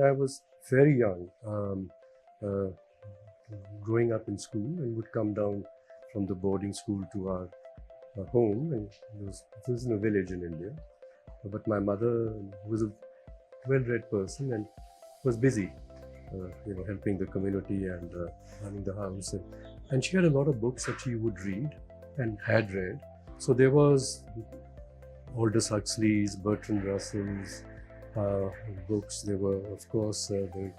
I was very young, growing up in school, and would come down from the boarding school to our home. And it was in a village in India. But my mother was a well-read person and was busy, helping the community and running the house. And she had a lot of books that she would read and had read. So there was Aldous Huxley's, Bertrand Russell's books. There were, of course, the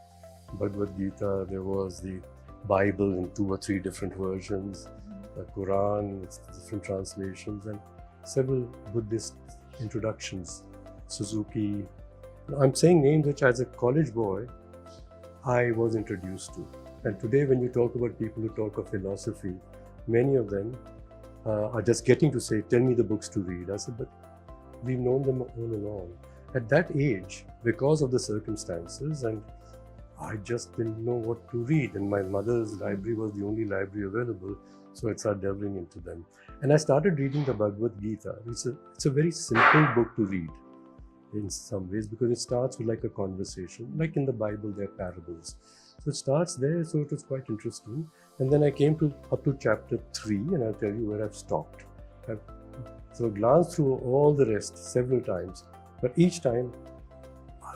Bhagavad Gita. There was the Bible in 2 or 3 different versions, the Quran with different translations, and several Buddhist introductions. Suzuki. I'm saying names which, as a college boy, I was introduced to. And today, when you talk about people who talk of philosophy, many of them are just getting to say, "Tell me the books to read." I said, but we've known them all along. At that age, because of the circumstances, and I just didn't know what to read, and my mother's library was the only library available, so I started delving into them. And I started reading the Bhagavad Gita. It's a very simple book to read in some ways, because it starts with like a conversation. Like in the Bible, there are parables. So it starts there, so it was quite interesting. And then I came up to chapter 3, and I'll tell you where I've stopped. So I glanced through all the rest several times, but each time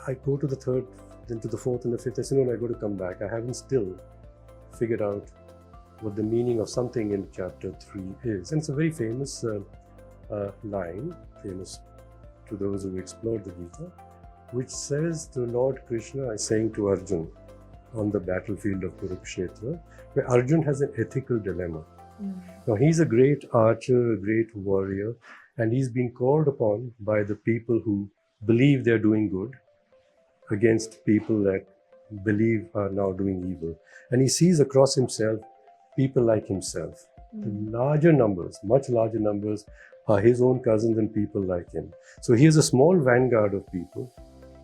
I go to the 3rd, then to the 4th and the 5th. I say, no, I got to come back. I haven't still figured out what the meaning of something in chapter 3 is. And it's a very famous line, famous to those who explored the Gita, which says the Lord Krishna is saying to Arjun on the battlefield of Kurukshetra, where Arjun has an ethical dilemma. Now, he's a great archer, a great warrior, and he's been called upon by the people who believe they're doing good against people that believe are now doing evil. And he sees across himself people like himself. The larger numbers, much larger numbers, are his own cousins and people like him. So he has a small vanguard of people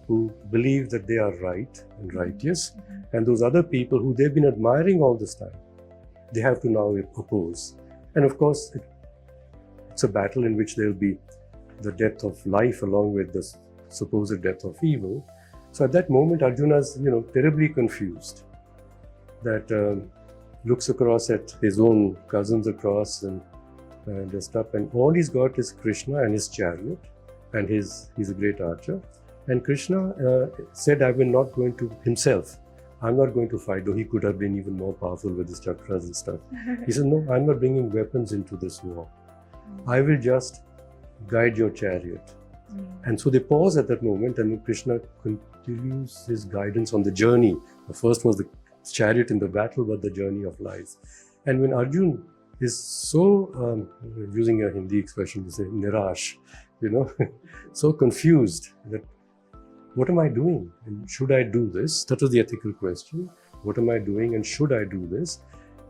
who believe that they are right and righteous, and those other people who they've been admiring all this time, they have to now oppose. And of course, it's a battle in which there will be the death of life along with the supposed death of evil. So at that moment, Arjuna's, terribly confused, that looks across at his own cousins across and stuff, and all he's got is Krishna and his chariot, and he's a great archer. And Krishna said, I will not going to himself. I'm not going to fight, though he could have been even more powerful with his chakras and stuff. He said, no, I'm not bringing weapons into this war. I will just guide your chariot. And so they pause at that moment, and Krishna continues his guidance on the journey. The first was the chariot in the battle, but the journey of life. And when Arjun is so, using a Hindi expression to say, nirash, so confused that, what am I doing? And should I do this? That was the ethical question. What am I doing and should I do this?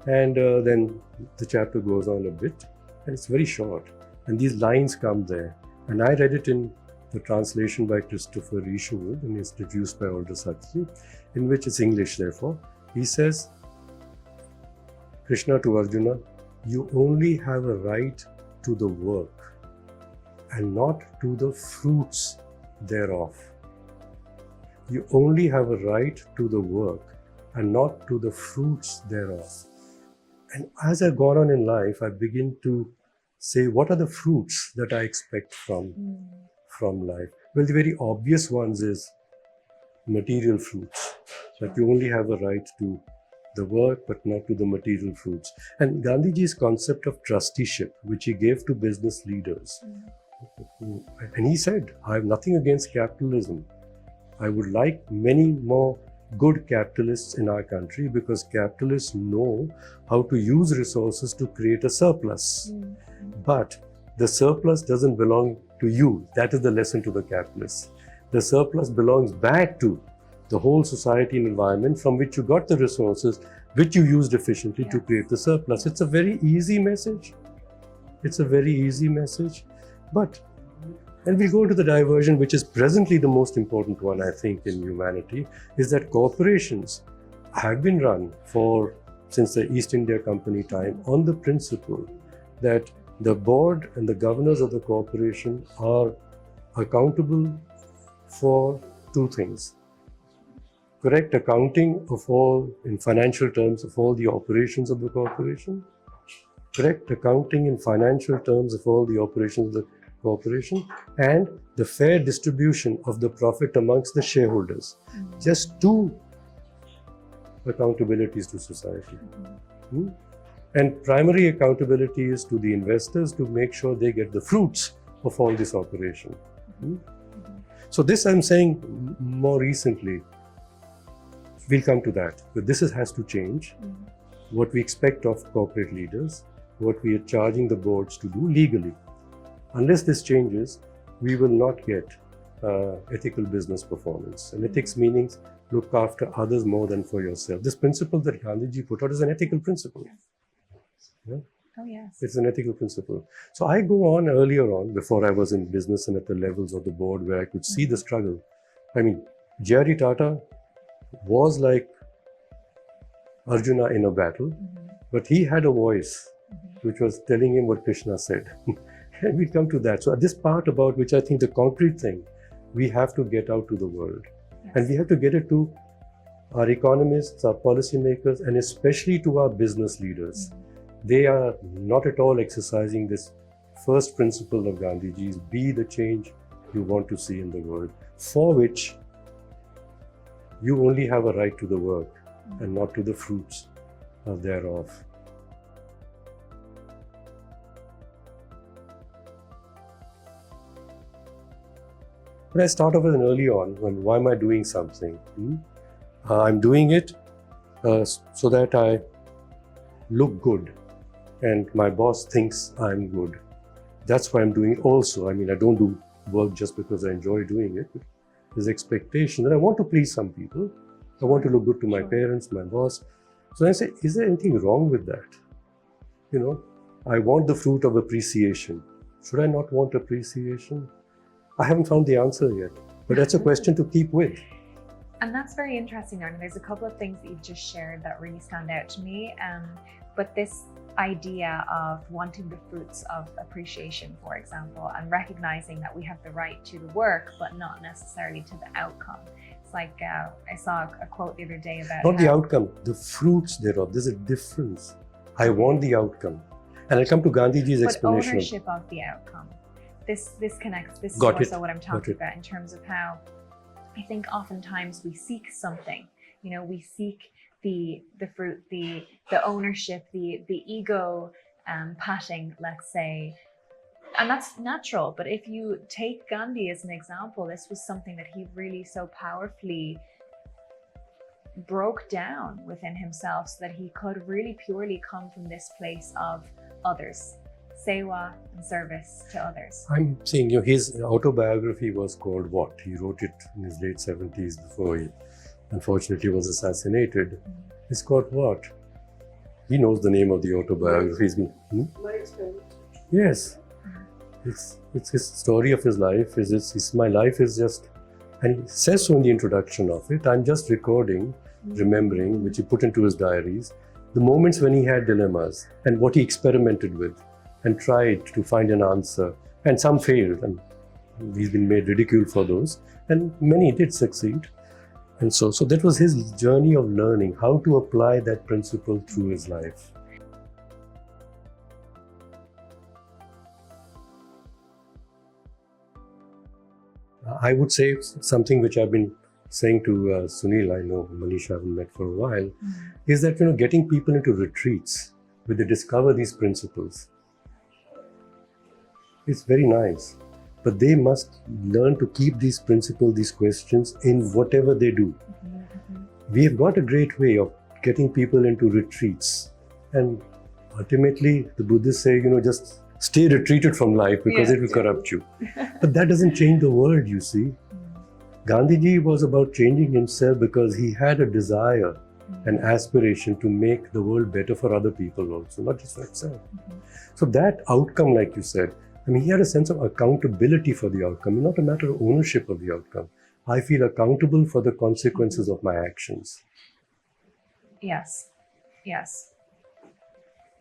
And then the chapter goes on a bit, and it's very short. And these lines come there. And I read it in the translation by Christopher Isherwood, and it's traduced by Aldous Huxley, in which it's English, therefore. He says, Krishna to Arjuna, you only have a right to the work and not to the fruits thereof. You only have a right to the work and not to the fruits thereof. And as I've gone on in life, I begin to say, what are the fruits that I expect from life? Well, the very obvious ones is material fruits, that you only have a right to the work, but not to the material fruits. And Gandhiji's concept of trusteeship, which he gave to business leaders. And he said, I have nothing against capitalism. I would like many more good capitalists in our country, because capitalists know how to use resources to create a surplus. But the surplus doesn't belong to you. That is the lesson to the capitalists. The surplus belongs back to the whole society and environment from which you got the resources, which you used efficiently to create the surplus. It's a very easy message. It's a very easy message. And we go to the diversion, which is presently the most important one, I think, in humanity, is that corporations have been run since the East India Company time on the principle that the board and the governors of the corporation are accountable for 2 things. correct accounting of all, in financial terms, of all the operations of the corporation, correct accounting in financial terms of all the operations of the corporation, and the fair distribution of the profit amongst the shareholders. Just two accountabilities to society. And primary accountability is to the investors to make sure they get the fruits of all this operation. So this I'm saying more recently. We'll come to that, but this has to change. What we expect of corporate leaders, what we are charging the boards to do legally. Unless this changes, we will not get ethical business performance. And ethics means look after others more than for yourself. This principle that Gandhiji put out is an ethical principle. Yeah? Oh, yes. It's an ethical principle. So I go on earlier on, before I was in business and at the levels of the board where I could see the struggle. I mean, J.R.D. Tata was like Arjuna in a battle, but he had a voice which was telling him what Krishna said. And we'll come to that. So this part about which I think the concrete thing, we have to get out to the world. Yes. And we have to get it to our economists, our policymakers, and especially to our business leaders. They are not at all exercising this first principle of Gandhiji's, be the change you want to see in the world, for which you only have a right to the work and not to the fruits thereof. But I start off with an early on, why am I doing something? I'm doing it so that I look good and my boss thinks I'm good. That's why I'm doing it also. I mean, I don't do work just because I enjoy doing it. There's expectation that I want to please some people. I want to look good to my parents, my boss. So I say, is there anything wrong with that? You know, I want the fruit of appreciation. Should I not want appreciation? I haven't found the answer yet, but that's a question to keep with. And that's very interesting, Arun. There's a couple of things that you've just shared that really stand out to me. But this idea of wanting the fruits of appreciation, for example, and recognizing that we have the right to the work, but not necessarily to the outcome. It's like, I saw a quote the other day about not the outcome, the fruits thereof. There's a difference. I want the outcome. And I'll come to Gandhiji's explanation. But ownership of the outcome. This connects, this is Got also it. what I'm talking about in terms of how I think oftentimes we seek something, you know, we seek the fruit, the ownership, the ego patting, let's say, and that's natural. But if you take Gandhi as an example, this was something that he really so powerfully broke down within himself so that he could really purely come from this place of others. Sewa and service to others. I'm saying, you know, his autobiography was called what? He wrote it in his late 70s before he unfortunately was assassinated. It's called what? He knows the name of the autobiography. He's been, My experiment. Yes. It's his story of his life. My life is just, and he says so in the introduction of it, I'm just recording, remembering, which he put into his diaries, the moments when he had dilemmas and what he experimented with and tried to find an answer, and some failed, and he's been made ridicule for those, and many did succeed. And so that was his journey of learning how to apply that principle through his life. I would say something which I've been saying to Sunil, I know Manish I haven't met for a while, is that, you know, getting people into retreats where they discover these principles. It's very nice, but they must learn to keep these principles, these questions in whatever they do. We have got a great way of getting people into retreats, and ultimately the Buddhists say, you know, just stay retreated from life because it will corrupt you. But that doesn't change the world, you see. Gandhiji was about changing himself because he had a desire, an aspiration to make the world better for other people also, not just for himself. So that outcome, like you said, I mean, he had a sense of accountability for the outcome, not a matter of ownership of the outcome. I feel accountable for the consequences of my actions. Yes, yes.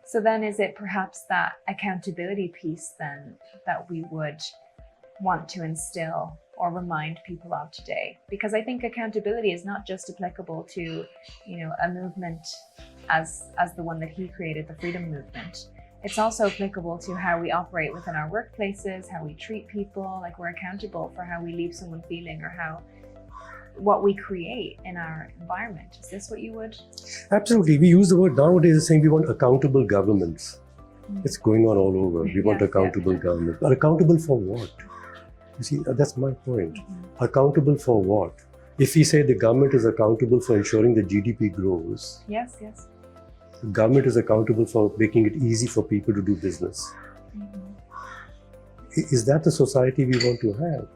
So then is it perhaps that accountability piece then that we would want to instill or remind people of today? Because I think accountability is not just applicable to, a movement as the one that he created, the freedom movement. It's also applicable to how we operate within our workplaces, how we treat people. Like, we're accountable for how we leave someone feeling, or what we create in our environment. Is this what you would? Absolutely. We use the word nowadays saying we want accountable governments. It's going on all over. We want accountable government. But accountable for what? You see, that's my point. Accountable for what? If we say the government is accountable for ensuring the GDP grows, yes, the government is accountable for making it easy for people to do business. Is that the society we want to have?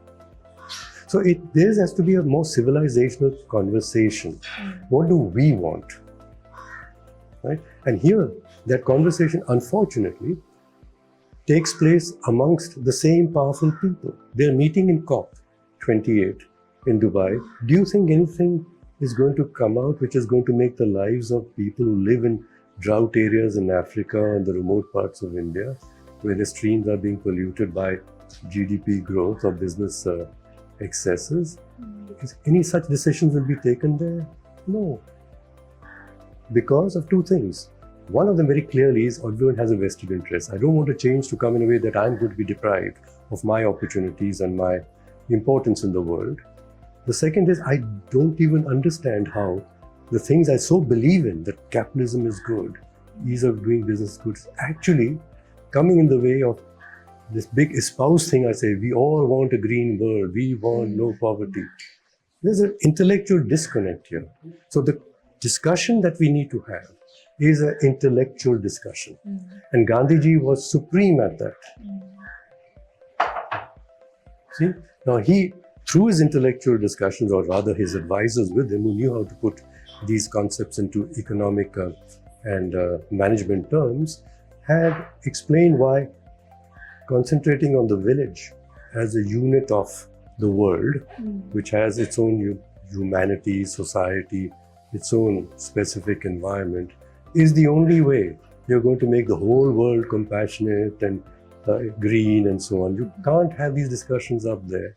So there has to be a more civilizational conversation. What do we want? Right? And here, that conversation, unfortunately, takes place amongst the same powerful people. They're meeting in COP28 in Dubai. Do you think anything is going to come out which is going to make the lives of people who live in drought areas in Africa and the remote parts of India, where the streams are being polluted by GDP growth or business excesses? Is any such decisions will be taken there? No. Because of two things. One of them very clearly is everyone has a vested interest. I don't want a change to come in a way that I'm going to be deprived of my opportunities and my importance in the world. The second is I don't even understand how the things I so believe in, that capitalism is good, ease of doing business is good, actually coming in the way of this big espoused thing. I say, we all want a green world, we want no poverty. There's an intellectual disconnect here. So the discussion that we need to have is an intellectual discussion. And Gandhiji was supreme at that. See, now he, through his intellectual discussions, or rather his advisors with him, who knew how to put these concepts into economic and management terms, had explained why concentrating on the village as a unit of the world, which has its own humanity, society, its own specific environment, is the only way you're going to make the whole world compassionate and green and so on. You can't have these discussions up there.